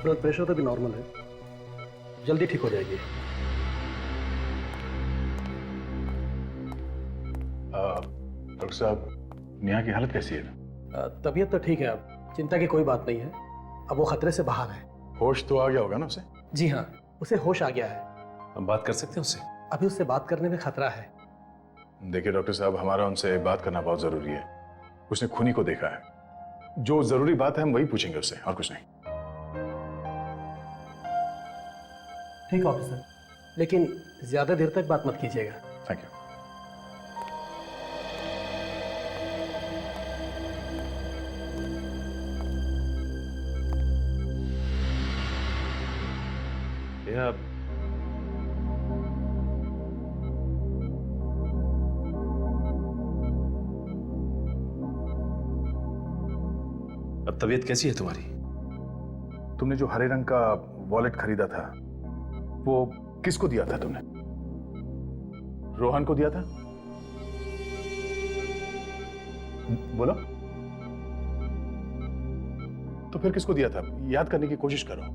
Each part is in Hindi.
ब्लड प्रेशर तो भी नॉर्मल है, जल्दी ठीक हो जाएगी। डॉक्टर साहब, नेहा की हालत कैसी है? तबीयत तो ठीक है, अब चिंता की कोई बात नहीं है। अब वो खतरे से बाहर है। होश तो आ गया होगा ना उसे? जी हाँ, उसे होश आ गया है। हम बात कर सकते हैं उससे? अभी उससे बात करने में खतरा है। देखिए डॉक्टर साहब, हमारा उनसे बात करना बहुत जरूरी है। उसने खूनी को देखा है। जो जरूरी बात है हम वही पूछेंगे उससे, और कुछ नहीं। ठीक ऑफिसर, लेकिन ज्यादा देर तक बात मत कीजिएगा। Thank you. नेहा, अब तबीयत कैसी है तुम्हारी? तुमने जो हरे रंग का वॉलेट खरीदा था, वो किसको दिया था तुमने? रोहन को दिया था? बोलो। तो फिर किसको दिया था? याद करने की कोशिश करो।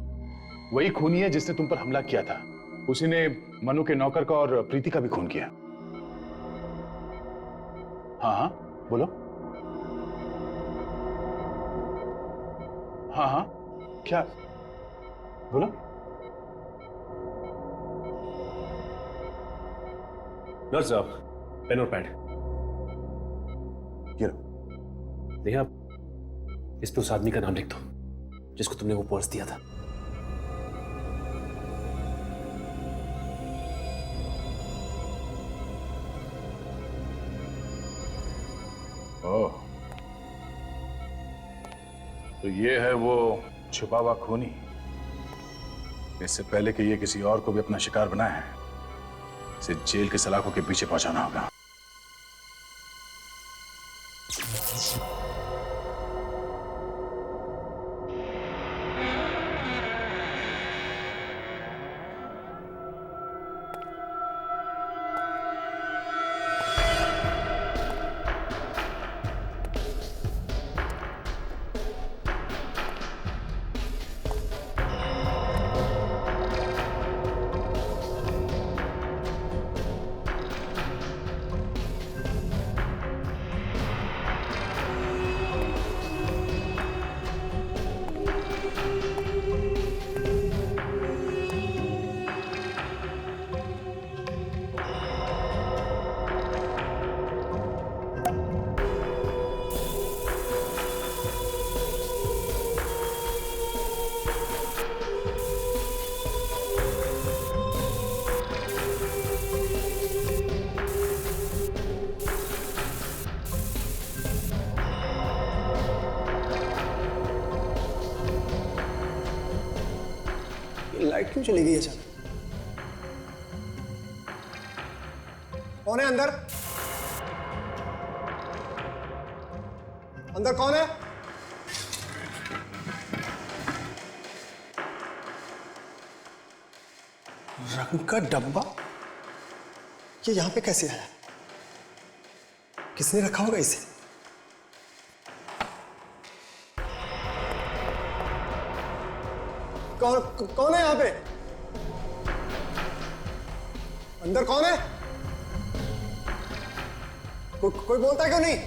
वही खूनी है जिसने तुम पर हमला किया था। उसी ने मनु के नौकर का और प्रीति का भी खून किया। हाँ हाँ बोलो। हाँ हाँ क्या? बोलो। नर्स साहब, पेन और पैड। ये लो। नेहा, इस पे उस आदमी का नाम लिख दो जिसको तुमने वो पर्स दिया था। ओह, तो ये है वो छुपा हुआ खूनी। इससे पहले कि ये किसी और को भी अपना शिकार बनाए है, इसे जेल के सलाखों के पीछे पहुंचाना होगा। लाइट क्यों चली गई अचानक? कौन है अंदर? अंदर कौन है? रंग का डब्बा ये यहां पे कैसे आया? किसने रखा होगा इसे? कौन है यहां पे? अंदर कौन है? कोई बोलता है क्यों नहीं?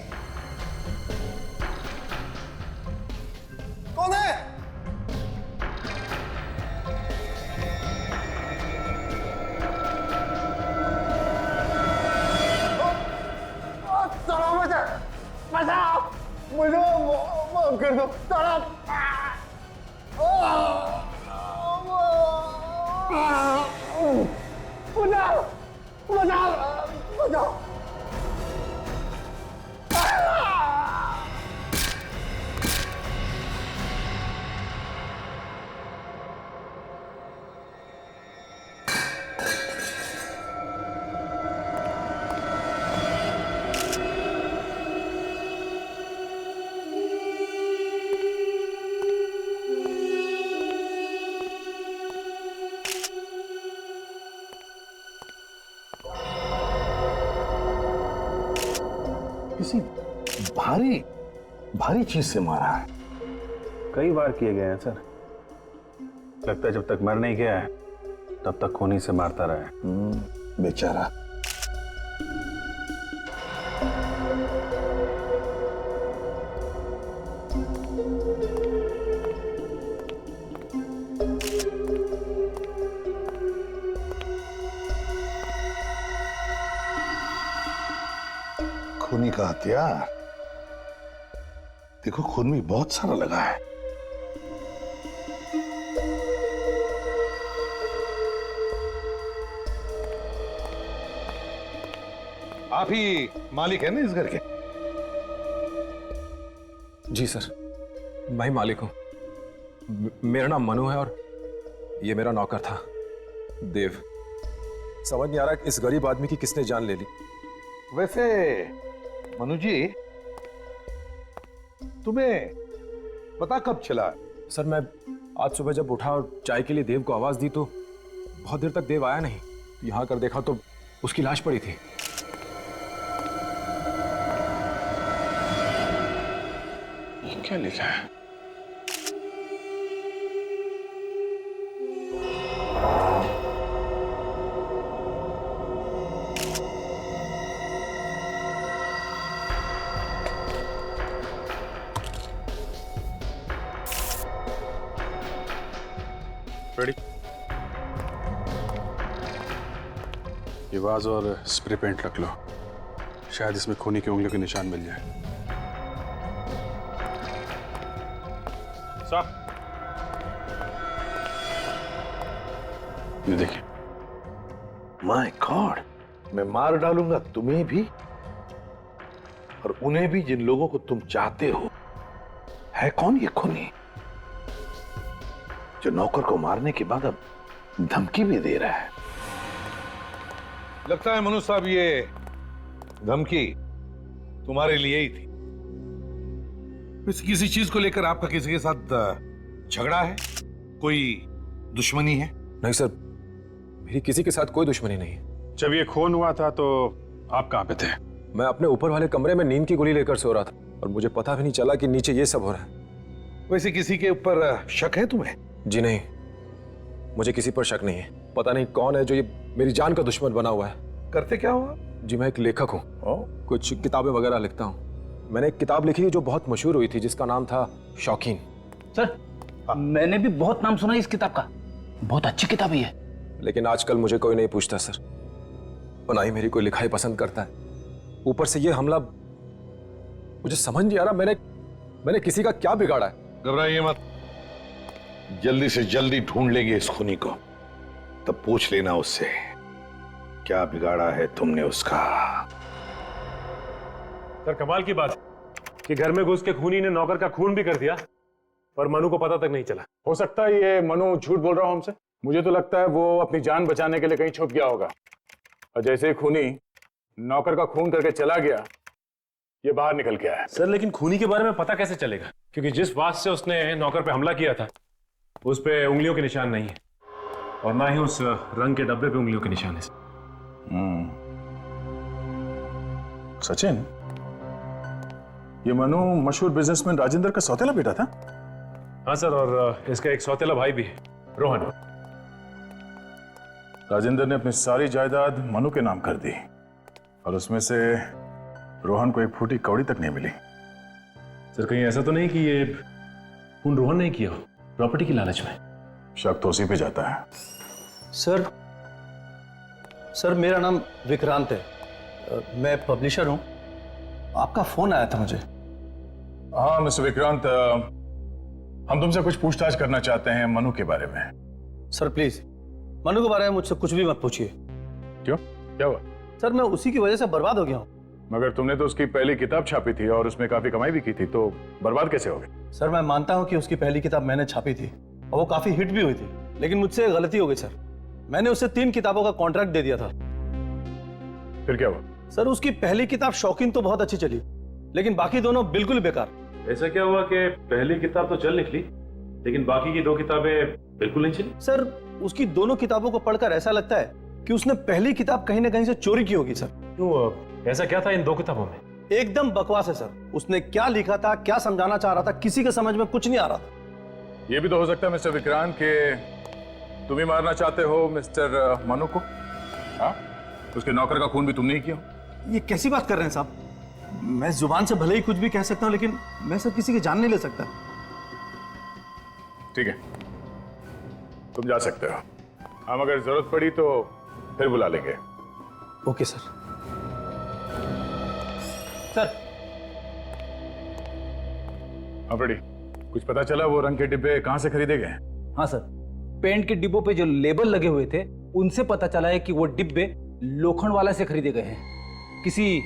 कौन है? बचाओ मुझे, माफ कर दो। बचाओ। किसी भारी चीज से मारा है। कई बार किए गए हैं सर। लगता है जब तक मर नहीं गया है तब तक खूनी से मारता रहा है। बेचारा। खूनी का हथियार देखो, खून भी बहुत सारा लगा है। आप ही मालिक है ना इस घर के? जी सर, मैं ही मालिक हूं। मेरा नाम मनु है और ये मेरा नौकर था देव। समझ नहीं आ रहा कि इस गरीब आदमी की किसने जान ले ली। वैसे मनु जी, तुम्हें पता कब चला? सर मैं आज सुबह जब उठा और चाय के लिए देव को आवाज दी तो बहुत देर तक देव आया नहीं। तो यहां कर देखा तो उसकी लाश पड़ी थी। ये क्या लिखा है? रेडी? ये वाज और स्प्रे पेंट रख लो, शायद इसमें खूनी की उंगलियों के निशान मिल जाए। साहब, ये देखिए। माय गॉड, मैं मार डालूंगा तुम्हें भी और उन्हें भी जिन लोगों को तुम चाहते हो। है कौन ये खूनी जो नौकर को मारने के बाद अब धमकी भी दे रहा है? लगता है मनु साहब ये धमकी तुम्हारे लिए ही थी। किसी चीज को लेकर आपका किसी के साथ झगड़ा है? कोई दुश्मनी है? नहीं सर, मेरी किसी के साथ कोई दुश्मनी नहीं है। जब ये खून हुआ था तो आप कहां पे थे? मैं अपने ऊपर वाले कमरे में नींद की गोली लेकर सो रहा था और मुझे पता भी नहीं चला कि नीचे ये सब हो रहा है। वैसे किसी के ऊपर शक है तुम्हें? जी नहीं, मुझे किसी पर शक नहीं है। पता नहीं कौन है जो ये मेरी जान का दुश्मन बना हुआ है। करते क्या हुआ? जी मैं एक लेखक हूँ, कुछ किताबें वगैरह लिखता हूँ। मैंने एक किताब लिखी जो बहुत मशहूर हुई थी जिसका नाम था शौकीन। सर, मैंने भी बहुत नाम सुना इस किताब का, बहुत अच्छी किताब है। लेकिन आजकल मुझे कोई नहीं पूछता सर, और ना ही मेरी कोई लिखाई पसंद करता है। ऊपर से ये हमला, मुझे समझ नहीं आ रहा मैंने किसी का क्या बिगाड़ा है। घबराइए मत, जल्दी से जल्दी ढूंढ लेंगे इस खूनी को, तब पूछ लेना उससे क्या बिगाड़ा है तुमने उसका। सर कमाल की बात कि घर में घुस के खूनी ने नौकर का खून भी कर दिया और मनु को पता तक नहीं चला। हो सकता है ये मनु झूठ बोल रहा हो हमसे। मुझे तो लगता है वो अपनी जान बचाने के लिए कहीं छुप गया होगा, और जैसे ही खूनी नौकर का खून करके चला गया ये बाहर निकल के आया। सर लेकिन खूनी के बारे में पता कैसे चलेगा, क्योंकि जिस बात से उसने नौकर पे हमला किया था उस पे उंगलियों के निशान नहीं है और ना ही उस रंग के डब्बे पे उंगलियों के निशान है। सचिन, ये मनु मशहूर बिजनेसमैन राजेंद्र का सौतेला बेटा था? हाँ सर, और इसका एक सौतेला भाई भी है, रोहन। राजेंद्र ने अपनी सारी जायदाद मनु के नाम कर दी और उसमें से रोहन को एक फूटी कौड़ी तक नहीं मिली। सर कहीं ऐसा तो नहीं कि ये खून रोहन ने किया हो प्रॉपर्टी की लालच में? शक तो उसी पे जाता है। सर मेरा नाम विक्रांत है, मैं पब्लिशर हूं। आपका फोन आया था मुझे। हाँ मिस्टर विक्रांत, हम तुमसे कुछ पूछताछ करना चाहते हैं मनु के बारे में। सर प्लीज मनु के बारे में मुझसे कुछ भी मत पूछिए। क्यों, क्या हुआ? सर मैं उसी की वजह से बर्बाद हो गया हूं। मगर तुमने तो उसकी पहली किताब छापी थी और उसमें काफी कमाई भी की थी, तो बर्बाद कैसे हो गई? सर मैं मानता हूं कि उसकी पहली किताब मैंने छापी थी और वो काफी हिट भी हुई थी, लेकिन मुझसे गलती हो गई सर। मैंने उसे 3 किताबों का कॉन्ट्रैक्ट दे दिया था। फिर क्या हुआ? सर उसकी पहली किताब शौकीन तो बहुत अच्छी चली, लेकिन बाकी दोनों बिल्कुल बेकार। ऐसा क्या हुआ कि पहली किताब तो चल निकली लेकिन बाकी की 2 किताबें बिल्कुल नहीं चली? सर उसकी दोनों किताबों को पढ़कर ऐसा लगता है कि उसने पहली किताब कहीं ना कहीं से चोरी की होगी सर। क्यों, ऐसा क्या था इन 2 किताबों में? एकदम बकवास है सर। उसने क्या लिखा था, क्या समझाना चाह रहा था, किसी के समझ में कुछ नहीं आ रहा था। ये भी तो हो सकता है मिस्टर विक्रांत के तुम ही मारना चाहते हो मिस्टर मनु को। हाँ, उसके नौकर का खून भी तुमने ही किया। ये कैसी बात कर रहे हैं साहब? मैं जुबान से भले ही कुछ भी कह सकता हूं, लेकिन मैं सर किसी की जान नहीं ले सकता। ठीक है, तुम जा सकते हो। हम अगर जरूरत पड़ी तो फिर बुला लेंगे। Okay sir. सर, रेडी, कुछ पता चला वो रंग के डिब्बे कहां से खरीदे गए? हाँ सर, पेंट के डिब्बों पे जो लेबल लगे हुए थे उनसे पता चला है कि वो डिब्बे लोखंड वाला से खरीदे गए हैं, किसी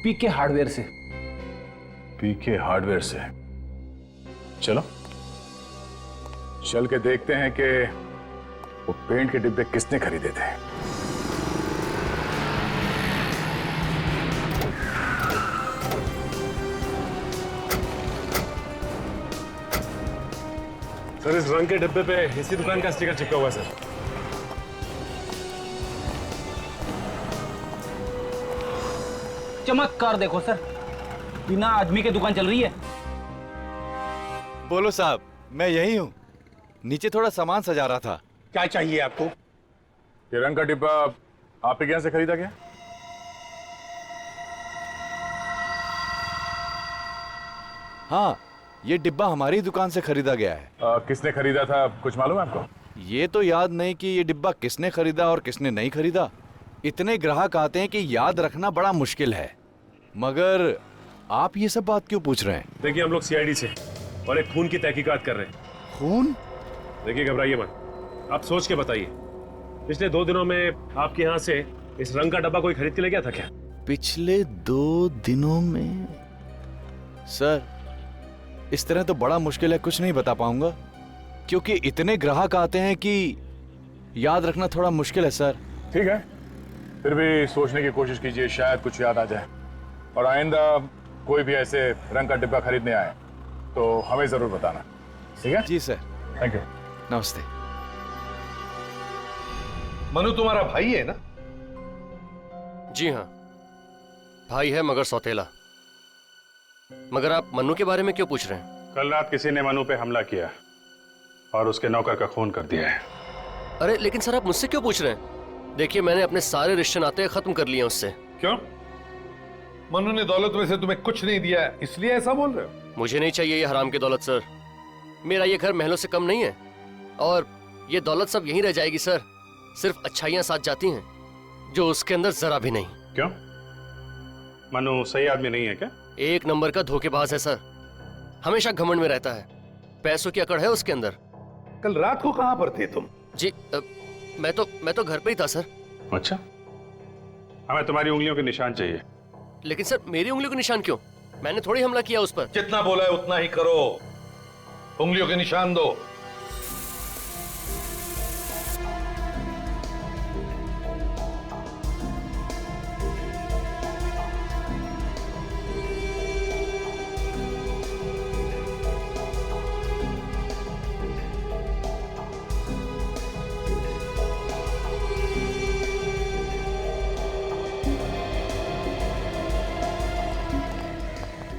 पीके हार्डवेयर से। पीके हार्डवेयर से? चलो चल के देखते हैं कि वो पेंट के डिब्बे किसने खरीदे थे। सर, इस रंग के डब्बे पे इसी दुकान का स्टिकर चिपका हुआ है सर। चमत्कार देखो सर, बिना आदमी के दुकान चल रही है। बोलो साहब, मैं यही हूँ। नीचे थोड़ा सामान सजा रहा था। क्या चाहिए आपको? ये रंग का डिब्बा आप के यहाँ से खरीदा गया? हाँ, ये डिब्बा हमारी दुकान से खरीदा गया है। किसने खरीदा था कुछ मालूम है आपको? ये तो याद नहीं कि ये डिब्बा किसने खरीदा और किसने नहीं खरीदा। इतने ग्राहक आते हैं कि याद रखना बड़ा मुश्किल है। मगर आप ये सब बात क्यों पूछ रहे हैं? देखिए, हम लोग सीआईडी से और एक खून की तहकीकात कर रहे हैं। खून? देखिए, घबराइए मत, आप सोच के बताइए, पिछले 2 दिनों में आपके यहाँ से इस रंग का डब्बा कोई खरीद के ले गया था क्या? पिछले 2 दिनों में? सर, इस तरह तो बड़ा मुश्किल है, कुछ नहीं बता पाऊंगा, क्योंकि इतने ग्राहक आते हैं कि याद रखना थोड़ा मुश्किल है सर। ठीक है, फिर भी सोचने की कोशिश कीजिए, शायद कुछ याद आ जाए। और आइंदा कोई भी ऐसे रंग का डिब्बा खरीदने आए तो हमें जरूर बताना, ठीक है? जी सर। Thank you. नमस्ते। मनु तुम्हारा भाई है ना? जी हाँ, भाई है मगर सौतेला। मगर आप मन्नू के बारे में क्यों पूछ रहे हैं? कल रात किसी ने मनु पे हमला किया और उसके नौकर का खून कर दिया है। अरे लेकिन सर, आप मुझसे क्यों पूछ रहे हैं? देखिए, मैंने अपने सारे रिश्ते नाते खत्म कर लिए उससे। क्यों? मनु ने दौलत में से तुम्हें कुछ नहीं दिया है, इसलिए ऐसा बोल रहे हो? मुझे नहीं चाहिए ये हराम की दौलत सर। मेरा ये घर महलों से कम नहीं है और ये दौलत सब यहीं रह जाएगी सर। सिर्फ अच्छाइयां साथ जाती हैं, जो उसके अंदर जरा भी नहीं। क्यों? मनु सही आदमी नहीं है क्या? एक नंबर का धोखेबाज है सर, हमेशा घमंड में रहता है, पैसों की अकड़ है उसके अंदर। कल रात को कहां पर थे तुम? जी मैं तो घर पे ही था सर। अच्छा, हमें तुम्हारी उंगलियों के निशान चाहिए। लेकिन सर, मेरी उंगलियों के निशान क्यों? मैंने थोड़ी हमला किया उस पर। जितना बोला है उतना ही करो, उंगलियों के निशान दो।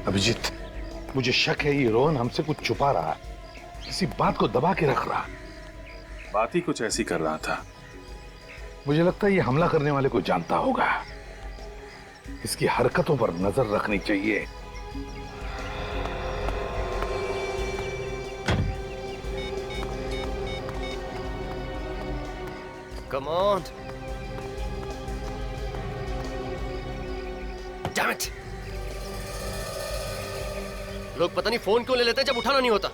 अभिजीत, मुझे शक है ये रोहन हमसे कुछ छुपा रहा है, किसी बात को दबा के रख रहा। बात ही कुछ ऐसी कर रहा था। मुझे लगता है ये हमला करने वाले को जानता होगा, इसकी हरकतों पर नजर रखनी चाहिए। Come on. Damn it. लोग पता नहीं फोन क्यों ले लेते हैं जब उठाना नहीं होता।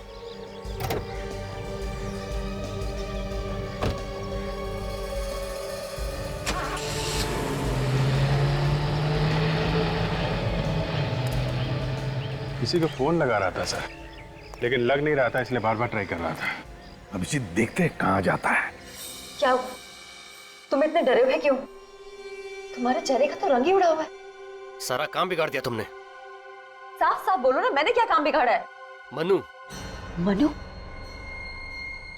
किसी को फोन लगा रहा था सर, लेकिन लग नहीं रहा था, इसलिए बार बार ट्राई कर रहा था। अभिजीत, देखते हैं कहां जाता है। क्या हुआ? तुम इतने डरे हुए क्यों? तुम्हारे चेहरे का तो रंग ही उड़ा हुआ है। सारा काम बिगाड़ दिया तुमने। साफ साफ बोलो ना, मैंने क्या काम बिगाड़ा है? मनु। मनु?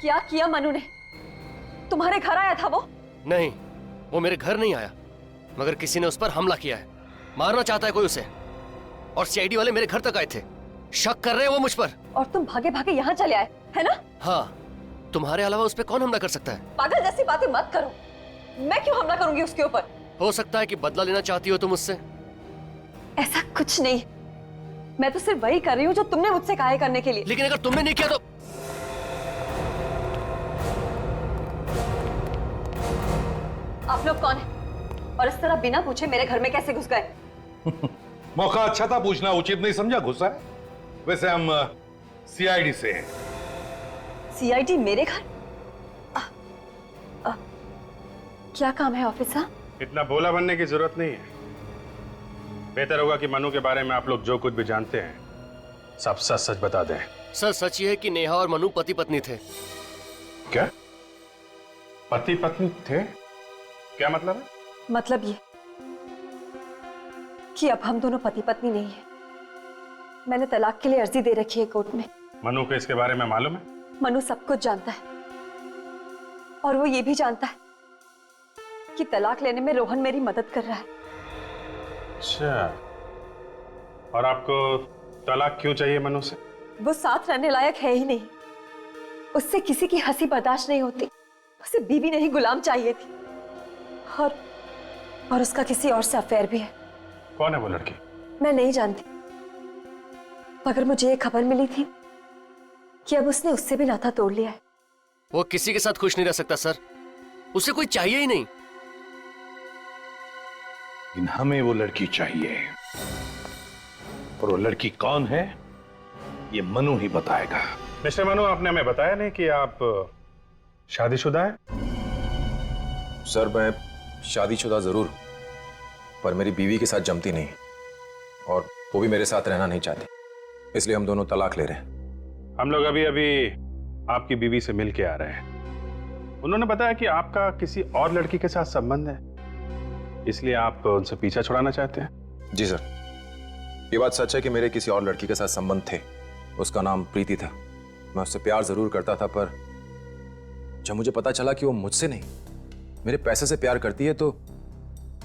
क्या किया मनु ने? तुम्हारे घर आया था वो? नहीं, वो मेरे घर नहीं आया, मगर किसी ने उस पर हमला किया है। मारना चाहता है कोई उसे, और सीआईडी वाले मेरे घर तक आए थे। शक कर रहे हैं वो मुझ पर। और तुम भागे भागे यहाँ चले आए, है ना? हाँ, तुम्हारे अलावा उस पर कौन हमला कर सकता है? पागल जैसी बातें मत करो। मैं क्यों हमला करूंगी उसके ऊपर? हो सकता है कि बदला लेना चाहती हो तुम उससे। ऐसा कुछ नहीं, मैं तो सिर्फ वही कर रही हूँ जो तुमने मुझसे कहा है करने के लिए। लेकिन अगर तुमने नहीं किया तो? आप लोग कौन हैं? और इस तरह बिना पूछे मेरे घर में कैसे घुस गए? मौका अच्छा था, पूछना उचित नहीं समझा, घुसा है। वैसे हम सीआईडी से हैं। सीआईडी मेरे घर? क्या काम है ऑफिसर? इतना भोला बनने की जरूरत नहीं है। बेहतर होगा कि मनु के बारे में आप लोग जो कुछ भी जानते हैं सब सच सच बता दें। सर, सच ये है कि नेहा और मनु पति पत्नी थे। क्या? पति पत्नी थे? क्या मतलब है? मतलब ये कि अब हम दोनों पति पत्नी नहीं है। मैंने तलाक के लिए अर्जी दे रखी है कोर्ट में। मनु को इसके बारे में मालूम है? मनु सब कुछ जानता है और वो ये भी जानता है कि तलाक लेने में रोहन मेरी मदद कर रहा है। अच्छा, और आपको तलाक क्यों चाहिए मनु से? वो साथ रहने लायक है ही नहीं। उससे किसी की हंसी बर्दाश्त नहीं होती। उसे बीवी नहीं गुलाम चाहिए थी। और उसका किसी और से अफेयर भी है। कौन है वो लड़की? मैं नहीं जानती, मगर मुझे ये खबर मिली थी कि अब उसने उससे भी नाता तोड़ लिया है। वो किसी के साथ खुश नहीं रह सकता सर, उसे कोई चाहिए ही नहीं। लेकिन हमें वो लड़की चाहिए, और वो लड़की कौन है ये मनु ही बताएगा। मिस्टर मनु, आपने हमें बताया नहीं कि आप शादीशुदा हैं? सर, मैं शादीशुदा जरूर, पर मेरी बीवी के साथ जमती नहीं, और वो भी मेरे साथ रहना नहीं चाहती, इसलिए हम दोनों तलाक ले रहे हैं। हम लोग अभी अभी आपकी बीवी से मिल के आ रहे हैं। उन्होंने बताया कि आपका किसी और लड़की के साथ संबंध है, इसलिए आप उनसे पीछा छुड़ाना चाहते हैं। जी सर, ये बात सच है कि मेरे किसी और लड़की के साथ संबंध थे। उसका नाम प्रीति था। मैं उससे प्यार जरूर करता था, पर जब मुझे पता चला कि वो मुझसे नहीं मेरे पैसे से प्यार करती है तो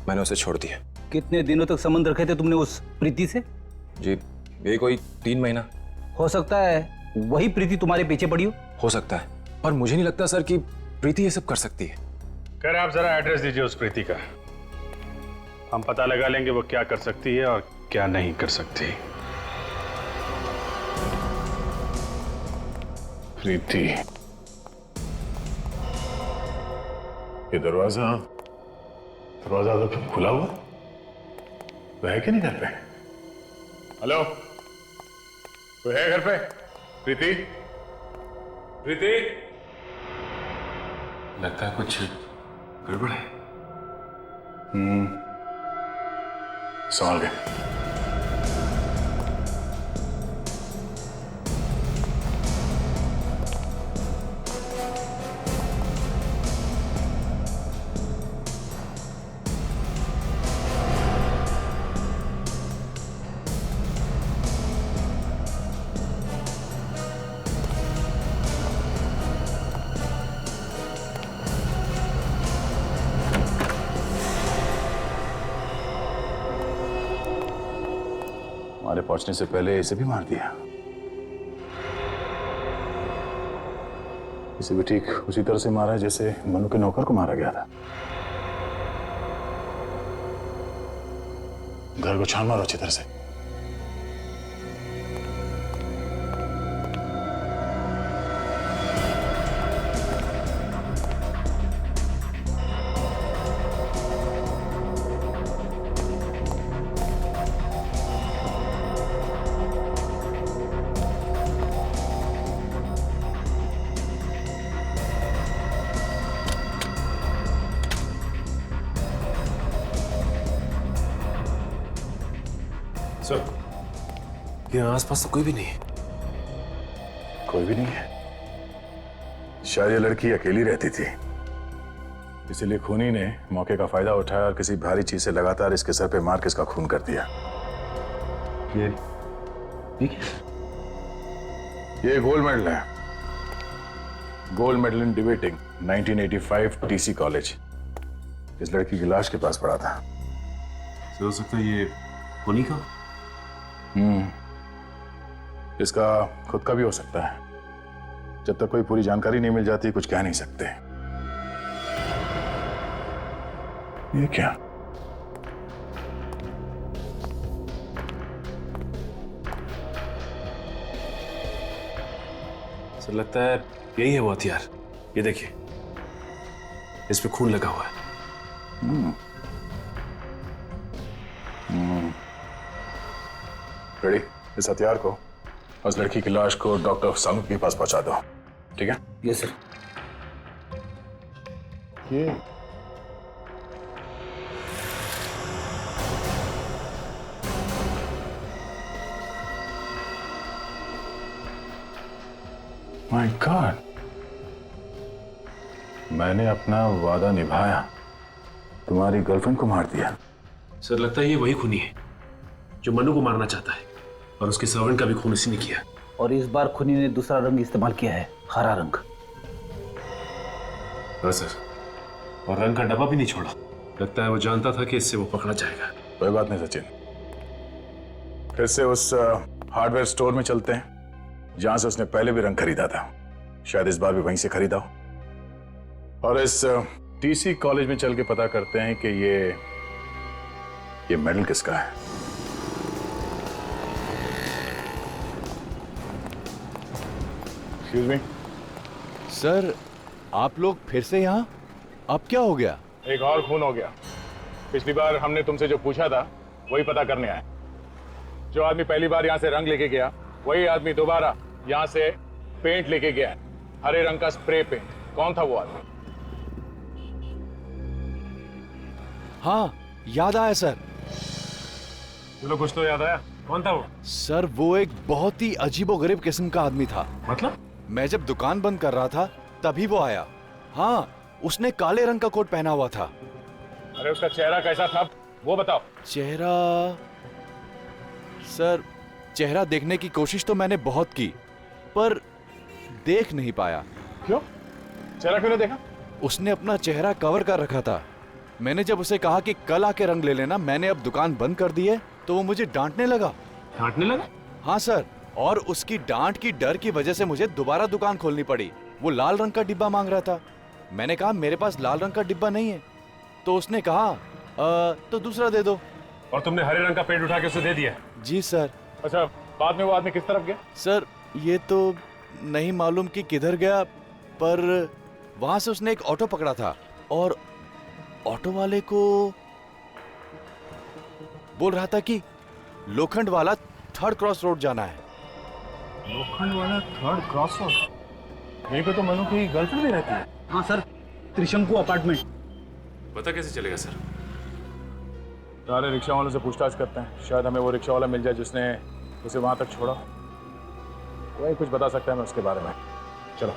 मैंने उसे छोड़ दिया। कितने दिनों तक संबंध रखे थे तुमने उस प्रीति से? जी, ये कोई 3 महीना। हो सकता है वही प्रीति तुम्हारे पीछे पड़ी हो सकता है, पर मुझे नहीं लगता सर कि प्रीति ये सब कर सकती है। कह रहे आप जरा एड्रेस दीजिए उस प्रीति का, हम पता लगा लेंगे वो क्या कर सकती है और क्या नहीं कर सकती। प्रीति, ये दरवाजा तो खुला हुआ तो है कि नहीं घर पे? हेलो, कोई है घर पे? प्रीति? प्रीति? लगता है कुछ गड़बड़ है। संभाल गए। हमारे पहुंचने से पहले इसे भी मार दिया। इसे भी ठीक उसी तरह से मारा जैसे मनु के नौकर को मारा गया था। घर को छान मारो अच्छी तरह से। सर, यहाँ आसपास तो कोई भी नहीं है। कोई भी नहीं है? शायद ये लड़की अकेली रहती थी, इसीलिए खूनी ने मौके का फायदा उठाया और किसी भारी चीज से लगातार इसके सर पे मार के इसका खून कर दिया। ये गोल्ड मेडल है, gold medal in debating 1985 TC college. इस लड़की की लाश के पास पड़ा था। हो सकता है ये खूनी का? इसका खुद का भी हो सकता है। जब तक कोई पूरी जानकारी नहीं मिल जाती कुछ कह नहीं सकते। ये क्या? सर लगता है यही है वो हथियार। ये देखिए, इस पे खून लगा हुआ है। रेडी? इस हथियार को, उस लड़की की लाश को डॉक्टर सामू के पास पहुंचा दो, ठीक है? Yes sir. ये माय गॉड, मैंने अपना वादा निभाया, तुम्हारी गर्लफ्रेंड को मार दिया। सर लगता है ये वही खूनी है जो मनु को मारना चाहता है, और उसके सर्वेंट का भी खून इसी ने किया। और इस बार खूनी ने दूसरा रंग इस्तेमाल किया है, हरा रंग। हाँ सर, और रंग का डब्बा भी नहीं छोड़ा। लगता है वो जानता था कि इससे वो पकड़ा जाएगा। कोई बात नहीं सचिन, फिर से उस हार्डवेयर स्टोर में चलते हैं जहां से उसने पहले भी रंग खरीदा था। शायद इस बार भी वहीं से खरीदा हो। और इस टीसी कॉलेज में चल के पता करते हैं कि ये मेडल किसका है। एक्सक्यूज मी सर, आप लोग फिर से यहाँ? अब क्या हो गया? एक और खून हो गया। पिछली बार हमने तुमसे जो पूछा था वही पता करने आए। जो आदमी पहली बार यहाँ से रंग लेके गया वही आदमी दोबारा यहाँ से पेंट लेके गया है, हरे रंग का स्प्रे पेंट। कौन था वो आदमी? हाँ, याद आया सर। चलो कुछ तो याद आया। कौन था वो? सर वो एक बहुत ही अजीबोगरीब किस्म का आदमी था। मतलब? मैं जब दुकान बंद कर रहा था तभी वो आया। हाँ, उसने काले रंग का कोट पहना हुआ था। अरे उसका चेहरा कैसा था वो बताओ। चेहरा? सर चेहरा देखने की कोशिश तो मैंने बहुत की पर देख नहीं पाया। क्यों? चेहरा क्यों नहीं देखा? उसने अपना चेहरा कवर कर रखा था। मैंने जब उसे कहा कि कल आके रंग ले लेना, मैंने अब दुकान बंद कर दी है, तो वो मुझे डांटने लगा। डांटने लगा? हाँ सर, और उसकी डांट की डर की वजह से मुझे दोबारा दुकान खोलनी पड़ी। वो लाल रंग का डिब्बा मांग रहा था। मैंने कहा मेरे पास लाल रंग का डिब्बा नहीं है। तो उसने कहा तो दूसरा दे दो। और तुमने हरे रंग का पेंट उठा के उसे दे दिया? जी सर। अच्छा, बाद में वो आदमी किस तरफ गया? सर ये तो नहीं मालूम कि किधर गया, पर वहां से उसने एक ऑटो पकड़ा था और ऑटो वाले को बोल रहा था कि लोखंड वाला 3rd क्रॉस रोड जाना है। लोखंड वाला 3rd क्रॉस रोड? यहीं पे तो मनु की गर्लफ्रेंड भी रहती है। हाँ सर, त्रिशंकु अपार्टमेंट। पता कैसे चलेगा सर? सारे रिक्शा वालों से पूछताछ करते हैं, शायद हमें वो रिक्शा वाला मिल जाए जिसने उसे वहां तक छोड़ा। वही कुछ बता सकता है मैं उसके बारे में। चलो।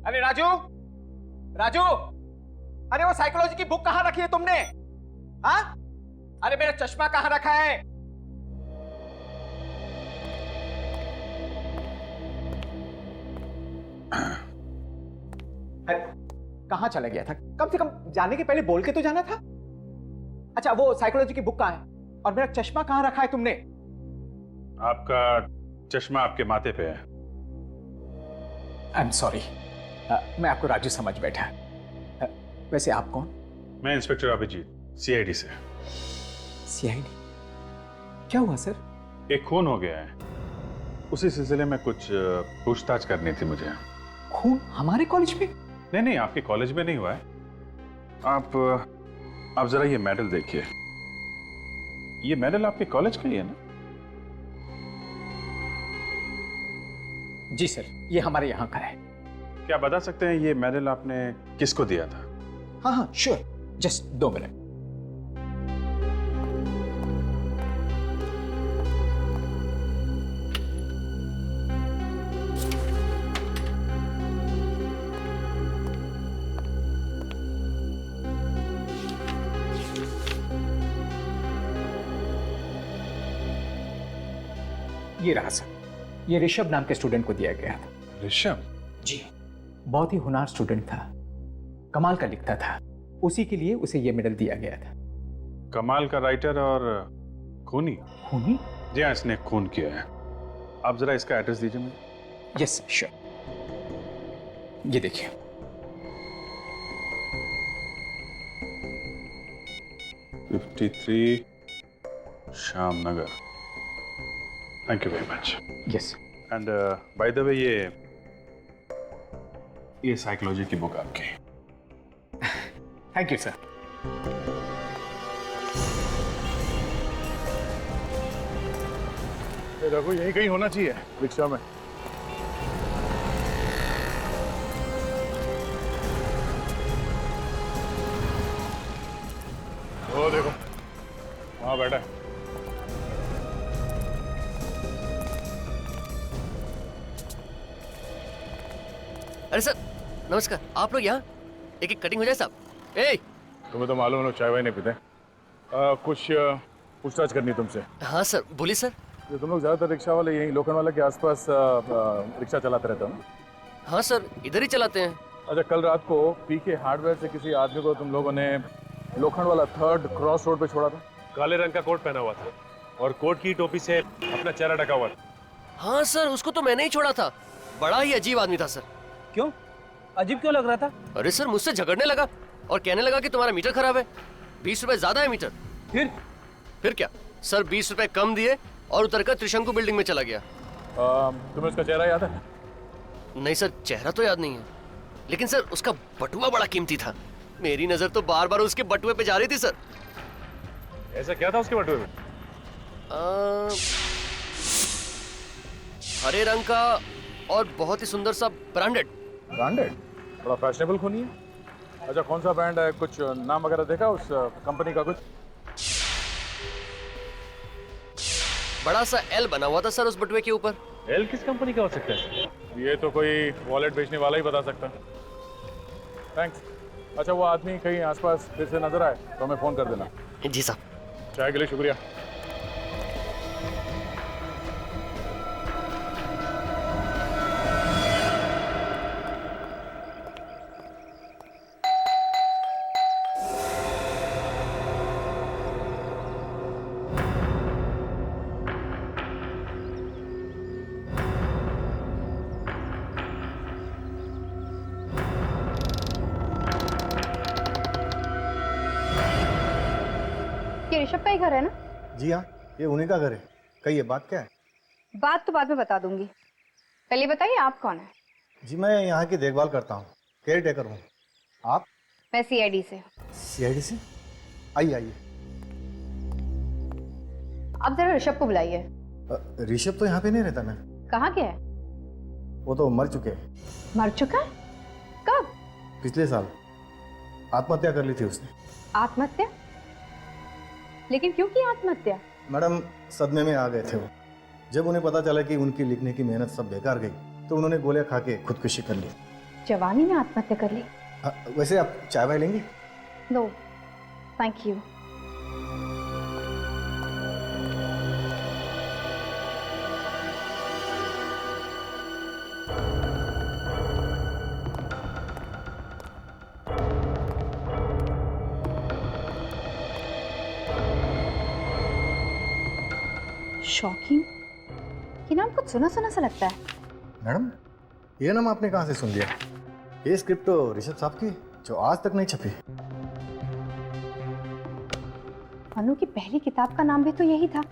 अरे राजू, राजू, अरे वो साइकोलॉजी की बुक कहां रखी है तुमने? हाँ? अरे मेरा चश्मा कहां रखा है? कहां चला गया था? कम से कम जाने के पहले बोल के तो जाना था। अच्छा, वो साइकोलॉजी की बुक कहां है? और मेरा चश्मा कहां रखा है तुमने? आपका चश्मा आपके माथे पे है। आई एम सॉरी, मैं आपको राजू समझ बैठा। वैसे आप कौन? मैं इंस्पेक्टर अभिजीत, सीआईडी से। सीआईडी? क्या हुआ सर? एक खून हो गया है, उसी सिलसिले में कुछ पूछताछ करनी थी मुझे। खून हमारे कॉलेज में? नहीं, आपके कॉलेज में नहीं हुआ है। आप जरा ये मेडल देखिए। ये मेडल आपके कॉलेज का ही है ना? जी सर, ये हमारे यहाँ का है। क्या बता सकते हैं ये मेडल आपने किसको दिया था? हाँ, श्योर, जस्ट 2 मिनट। ये रहा सर, ये ऋषभ नाम के स्टूडेंट को दिया गया था। ऋषभ? जी, बहुत ही होनहार स्टूडेंट था, कमाल का लिखता था, उसी के लिए उसे ये मेडल दिया गया था। कमाल का राइटर और खूनी? खूनी? जी हाँ, इसने खून किया है। आप जरा इसका एड्रेस दीजिए मुझे। यस श्योर, ये देखिए। (53) Shyam Nagar. Thank you very much. Yes. And by the way, ये साइकोलॉजी की बुक आपकी। Thank you sir. रघु यही कहीं होना चाहिए रिक्शा में। वो देखो वहां बैठा है। अरे सर नमस्कार, आप लोग यहाँ? एक कटिंग हो जाए साहब। ए तुम्हें तो मालूम है लोग चाय वाय नहीं पीते। कुछ पूछताछ करनी तुमसे। हाँ सर, बोलिए सर। ये तुम लोग ज्यादातर रिक्शा वाले यही लोखंडवाला के आसपास रिक्शा चलाते रहते हो ना? हाँ सर, इधर ही चलाते हैं। अच्छा, कल रात को पीके हार्डवेयर से किसी आदमी को तुम लोगों ने लोखंडवाला 3rd क्रॉस रोड पे छोड़ा था? काले रंग का कोट पहना हुआ था और कोट की टोपी से अपना चेहरा ढका हुआ था। हाँ सर, उसको तो मैंने ही छोड़ा था। बड़ा ही अजीब आदमी था सर। क्यों? अजीब क्यों लग रहा था? अरे सर, मुझसे झगड़ने लगा और कहने लगा कि तुम्हारा मीटर खराब है, 20 रुपए ज्यादा है मीटर। फिर क्या सर, 20 रुपए कम दिए और उतरकर त्रिशंकु बिल्डिंग में चला गया। तुम्हें उसका चेहरा याद है? नहीं सर, चेहरा तो याद नहीं है, लेकिन सर उसका बटुआ बड़ा कीमती था। मेरी नजर तो बार बार उसके बटुए पे जा रही थी सर। ऐसा क्या था उसके बटुए में? हरे रंग का और बहुत ही सुंदर सा ब्रांडेड। ब्रांडेड? बड़ा फैशनेबल खूनी है। अच्छा, कौन सा ब्रांड है? कुछ नाम वगैरह देखा उस कंपनी का? कुछ बड़ा सा एल बना हुआ था सर उस बटुए के ऊपर। एल किस कंपनी का हो सकता है? ये तो कोई वॉलेट बेचने वाला ही बता सकता है। थैंक्स। अच्छा, वो आदमी कहीं आसपास फिर से नजर आए तो हमें फोन कर देना। जी साहब। चाय के लिए शुक्रिया। ये ऋषभ का ही घर है ना? जी हाँ, ये उन्हीं का घर है। कहिए, बात क्या है? बात तो बाद में बता दूंगी, पहले बताइए आप कौन है? जी, मैं यहाँ की देखभाल करता हूँ, केयर टेकर हूँ। आप? मैं सीआईडी से। सीआईडी से? आइए आइए। आप जरा ऋषभ को बुलाइए। ऋषभ तो यहाँ पे नहीं रहता मैम। कहाँ गया है? वो तो मर चुके हैं। मर चुका है? कब? पिछले साल आत्महत्या कर ली थी उसने। आत्महत्या? लेकिन क्यों की आत्महत्या? मैडम, सदमे में आ गए थे वो। जब उन्हें पता चला कि उनकी लिखने की मेहनत सब बेकार गई तो उन्होंने गोलियां खा के खुदकुशी कर ली। जवानी में आत्महत्या कर ली? वैसे आप चाय वाय लेंगे? No thank you. शॉकिंग, ये नाम कुछ सुना सुना सा लगता है। मैडम, ये नाम आपने कहाँ से सुन लिया? ये स्क्रिप्ट तो ऋषभ साहब की, जो आज तक नहीं छपी। मनु की पहली किताब का नाम भी तो यही था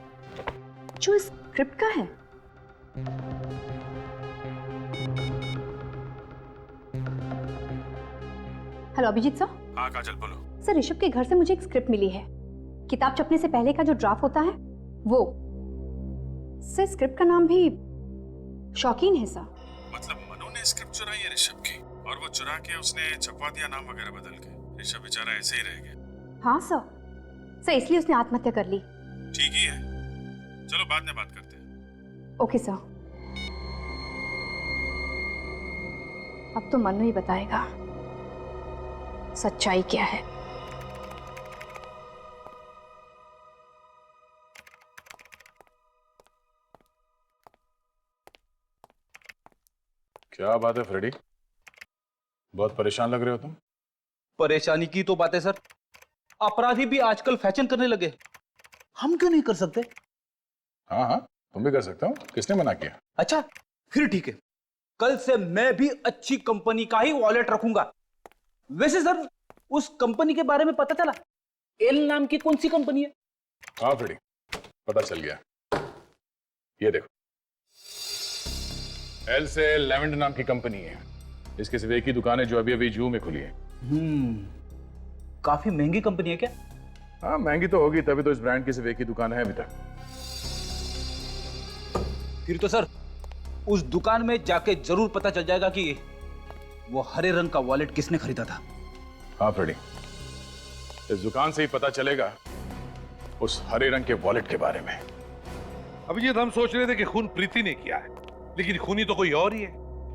जो इस स्क्रिप्ट का है। Hello Abhijit sir. हाँ काजल, बोलो। सर, ऋषभ के घर से मुझे एक स्क्रिप्ट मिली है। किताब छपने से पहले का जो ड्राफ्ट होता है वो। सर, स्क्रिप्ट का नाम भी शौकीन है सर। मतलब मनु ने स्क्रिप्ट चुराई है ऋषभ की, और वो चुरा के उसने छपवा दिया नाम वगैरह बदल के। ऋषभ बेचारा ऐसे ही रह गया। हाँ सर, इसलिए उसने आत्महत्या कर ली। ठीक ही है, चलो बाद में बात करते हैं। Okay sir. अब तो मनु ही बताएगा सच्चाई क्या है। क्या बात है फ्रेडी? बहुत परेशान लग रहे हो तुम। परेशानी की तो बात है सर, अपराधी भी आजकल फैशन करने लगे, हम क्यों नहीं कर सकते? हाँ हाँ, तुम भी कर सकते हो, किसने मना किया? अच्छा फिर ठीक है, कल से मैं भी अच्छी कंपनी का ही वॉलेट रखूंगा। वैसे सर, उस कंपनी के बारे में पता चला? एल नाम की कौन सी कंपनी है? हाँ फ्रेडी, पता चल गया। ये देखो, एल से लेवेंड नाम की कंपनी है। इसकी सिर्फ एक ही दुकान है जो अभी अभी जू में खुली है। काफी महंगी कंपनी है क्या? हाँ महंगी तो होगी, तभी तो इस ब्रांड की सिर्फ एक ही दुकान है अभी तक। फिर तो सर उस दुकान में जाके जरूर पता चल जाएगा कि वो हरे रंग का वॉलेट किसने खरीदा था। हाँ फ्रेडी, इस दुकान से ही पता चलेगा उस हरे रंग के वॉलेट के बारे में। अभिजीत, हम सोच रहे थे कि खून प्रीति ने किया है, लेकिन खूनी तो कोई और ही है,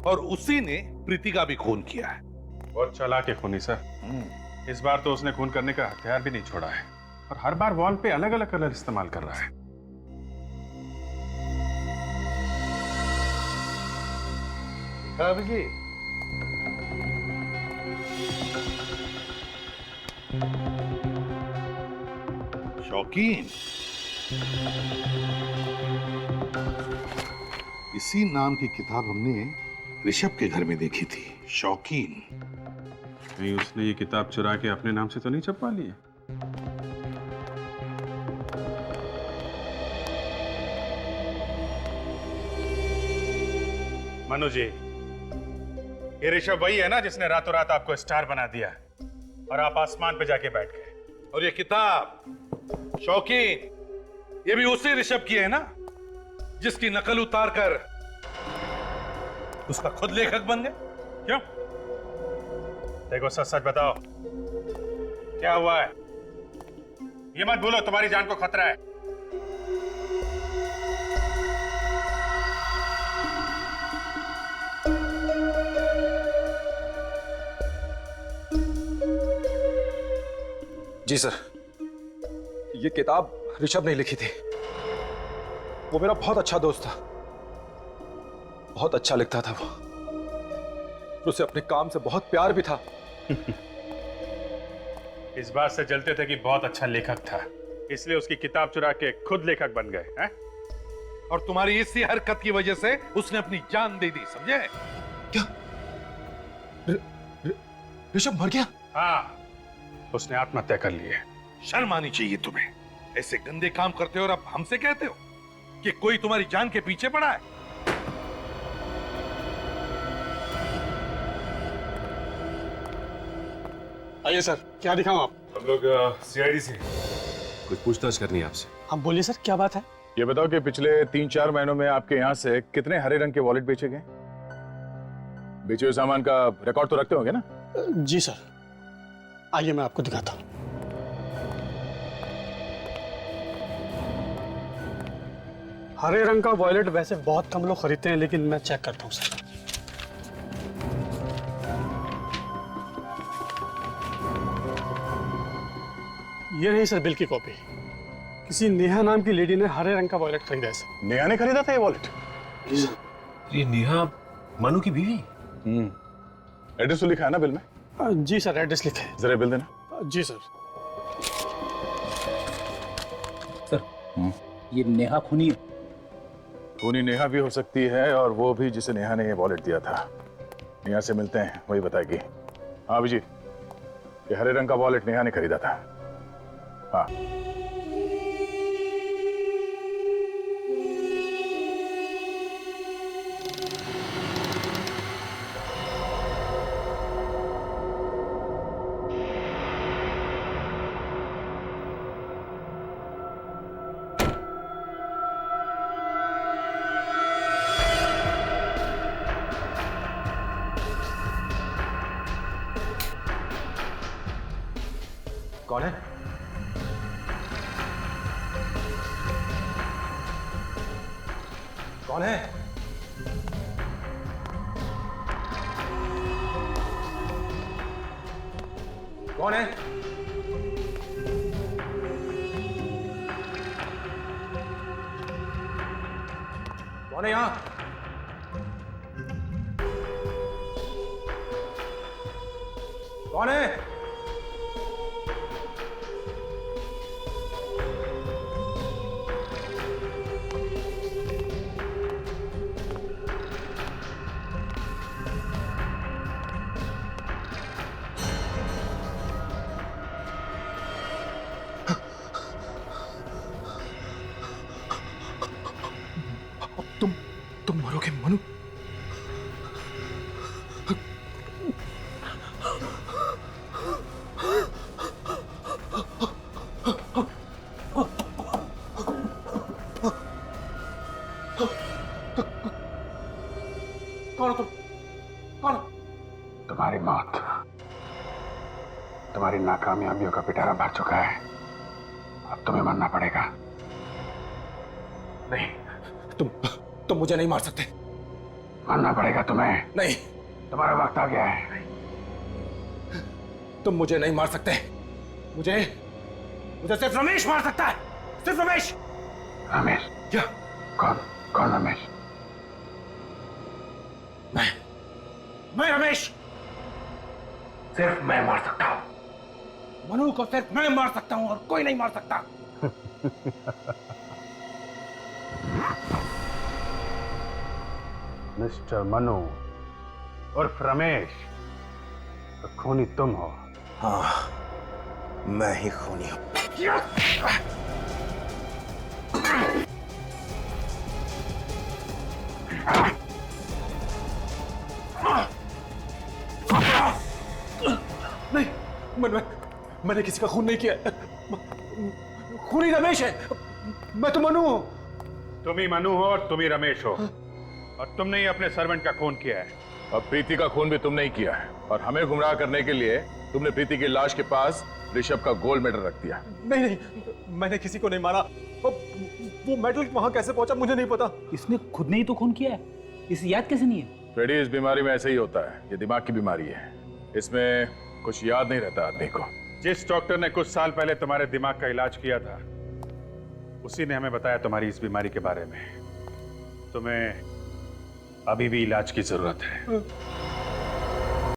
और उसी ने प्रीति का भी खून किया है। बहुत चालाक है खूनी सर। इस बार तो उसने खून करने का हथियार भी नहीं छोड़ा है, और हर बार वॉल पे अलग अलग कलर इस्तेमाल कर रहा है। अभिजीत, शौकीन, इसी नाम की किताब हमने ऋषभ के घर में देखी थी। शौकीन। नहीं, उसने ये किताब चुरा के अपने नाम से तो नहीं छपवा ली है? मनु जी, ये ऋषभ वही है ना जिसने रातों रात आपको स्टार बना दिया और आप आसमान पे जाके बैठ गए? और ये किताब शौकीन, ये भी उसी ऋषभ की है ना जिसकी नकल उतार कर उसका खुद लेखक बन गए? क्यों? देखो सच सच बताओ, क्या हुआ है? ये मत भूलो तुम्हारी जान को खतरा है। जी सर, ये किताब ऋषभ ने लिखी थी। वो मेरा बहुत अच्छा दोस्त था, बहुत अच्छा लिखता था वो, उसे अपने काम से बहुत प्यार भी था। इस बात से जलते थे कि बहुत अच्छा लेखक था, इसलिए उसकी किताब चुरा के खुद लेखक बन गए हैं? और तुम्हारी इसी हरकत की वजह से उसने अपनी जान दे दी, समझे? क्या ऋषभ मर गया? हाँ, उसने आत्महत्या कर ली है। शर्म आनी चाहिए तुम्हें, ऐसे गंदे काम करते हो और अब हमसे कहते हो कि कोई तुम्हारी जान के पीछे पड़ा है। आइए सर, क्या दिखाऊं आप? हम लोग सीआईडी से कुछ पूछताछ करनी है आपसे। आप बोलिए सर, क्या बात है? ये बताओ कि पिछले 3-4 महीनों में आपके यहाँ से कितने हरे रंग के वॉलेट बेचे गए? बेचे हुए सामान का रिकॉर्ड तो रखते होंगे ना? जी सर, आइए मैं आपको दिखाता हूँ। हरे रंग का वॉलेट वैसे बहुत कम लोग खरीदते हैं, लेकिन मैं चेक करता हूँ सर। ये रही सर बिल की कॉपी। किसी नेहा नाम की लेडी ने हरे रंग का वॉलेट खरीदा है सर। नेहा ने खरीदा था ये वॉलेट? जी सर। ये नेहा मनु की बीवी? एड्रेस तो लिखा है ना बिल में? जी सर, एड्रेस लिखा है। जरा बिल देना। जी सर। सर ये नेहा खूनी है? खूनी नेहा भी हो सकती है, और वो भी जिसे नेहा ने ये वॉलेट दिया था। नेहा से मिलते हैं, वही बताएगी। हाँ अभिजीत, ये हरे रंग का वॉलेट नेहा ने खरीदा था। हाँ कौन है? कौन है? कौन है? कौन है यहां? कौन है? कौन? तुम्हारी मौत, तुम्हारी नाकामयाबियों का पिटारा भर चुका है। अब तुम्हें मरना पड़ेगा। नहीं, तुम मुझे नहीं मार सकते। मरना पड़ेगा तुम्हें। नहीं, तुम्हारा वक्त आ गया है। तुम मुझे नहीं मार सकते। मुझे सिर्फ रमेश मार सकता है, सिर्फ रमेश। रमेश? क्या? कौन रमेश? मैं रमेश। सिर्फ मैं मार सकता हूं। मनु को सिर्फ मैं मार सकता हूं और कोई नहीं मार सकता। मिस्टर मनु उर्फ रमेश, तो खूनी तुम हो। हाँ, मैं ही खूनी हूं। नहीं, मैंने किसी का खून नहीं किया। खूनी रमेश है। मैं तो मनु हूं। तुम ही मनु हो और तुम ही रमेश हो, और तुमने ही अपने सर्वेंट का खून किया है। और प्रीति का खून भी तुमने ही किया है, और हमें गुमराह करने के लिए तुमने प्रीति की लाश के पास ऋषभ का गोल्ड मेडल रख दिया। नहीं, मैंने किसी को नहीं मारा। वो मेडल वहां कैसे पहुंचा मुझे नहीं पता। इसने खुद ने ही तो खून किया है, इसे याद कैसे नहीं है? फ्रेडी, इस बीमारी में ऐसे ही होता है। ये दिमाग की बीमारी है, इसमें कुछ याद नहीं रहता आदमी को। जिस डॉक्टर ने कुछ साल पहले तुम्हारे दिमाग का इलाज किया था, उसी ने हमें बताया तुम्हारी इस बीमारी के बारे में। तुम्हें अभी भी इलाज की जरूरत है।